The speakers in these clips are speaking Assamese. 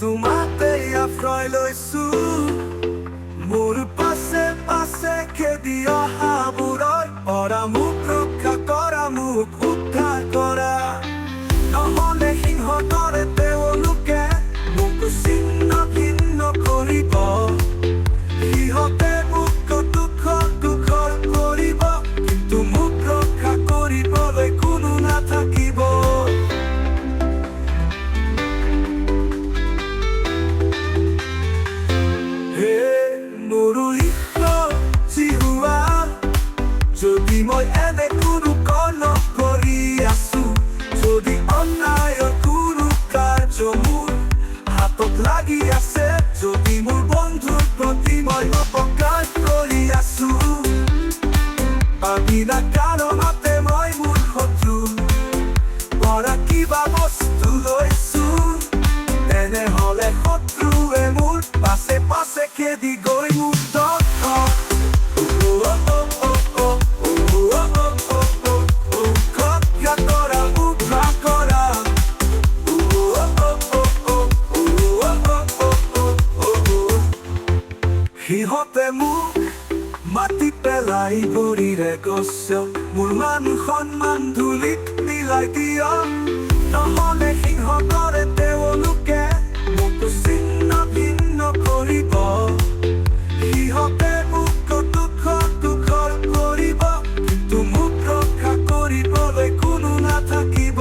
তোমাতে আশ্ৰয় লৈছো মোৰ পাছে পাছে খেদি অহাবোৰৰ পৰা মোক ৰক্ষা কৰা, মোক উদ্ধাৰ কৰা। নহ'লে সিংহৰ দৰে তেওঁলোকে মোক ছিন্ন ভিন্ন কৰিব। সিহঁতে মোক দুখ কৰিব, কিন্তু মোক ৰক্ষা কৰিবলৈ কোনো নাথাকিব। যদি মই এনে কোনো কৰ্ম কৰি আছো, যদি অন্যায়ৰ কোনো কাৰ্য মোৰ হাতত লাগি আছে, যদি মোৰ বন্ধুৰ প্ৰতি মই অপকাৰ কৰি আছো, বিনা কাৰণতে মই মোৰ শত্ৰুৰ পৰা কিবা বস্তু লৈছো, তেনেহ'লে শত্ৰুৱে মোৰ পাছে পাছে খেদি গৈ মোক সিহঁতে মোক মাটি পেলাই ভৰিৰে গছক, মোৰ মান সন্মান ধূলিত মিলাই দিয়ক। নহ'লে সিংহৰ দৰে তেওঁলোকে মোক ছিন্ন ভিন্ন কৰিব। সিহঁতে মোক দুখ কৰিব, কিন্তু মোক ৰক্ষা কৰিবলৈ কোনো নাথাকিব।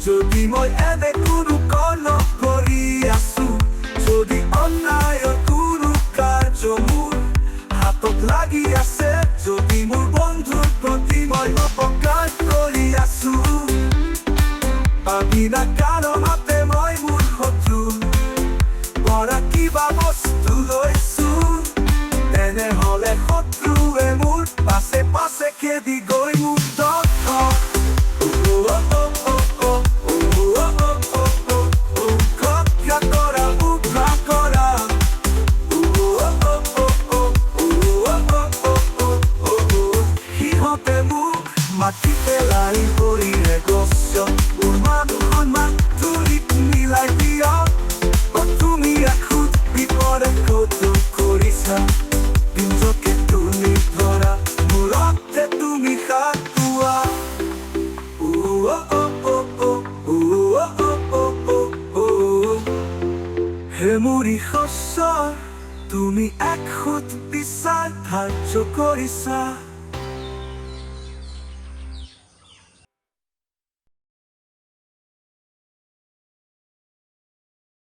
যদি মই এনে কোনো কৰ্ম কৰি আছো, যদি অন্যায়ৰ কোনো কাৰ্য মোৰ হাতত লাগি আছে, যদি মোৰ বন্ধুৰ প্ৰতি মই অপকাৰ কৰি আছো, বিনা কাৰণতে মই মোৰ শত্ৰুৰ পৰা কিবা বস্তু লৈছো, তেনেহ'লে শত্ৰুৱে মোৰ পাছে পাছে খেদি গৈ মোক মাটি পেলাই ভৰিৰে গছক, মোৰ মান সন্মান ধূলিত মিলাই দিয়ক। তুমি এখোজ বিপদত কৰিছা, নিজকে তুমি ধৰা, মূৰতে তুমি সাঁতোৰা। হে মোৰ ঈশ্বৰ, তুমি এখোজ বিচাৰ ধাৰ্য কৰিছা।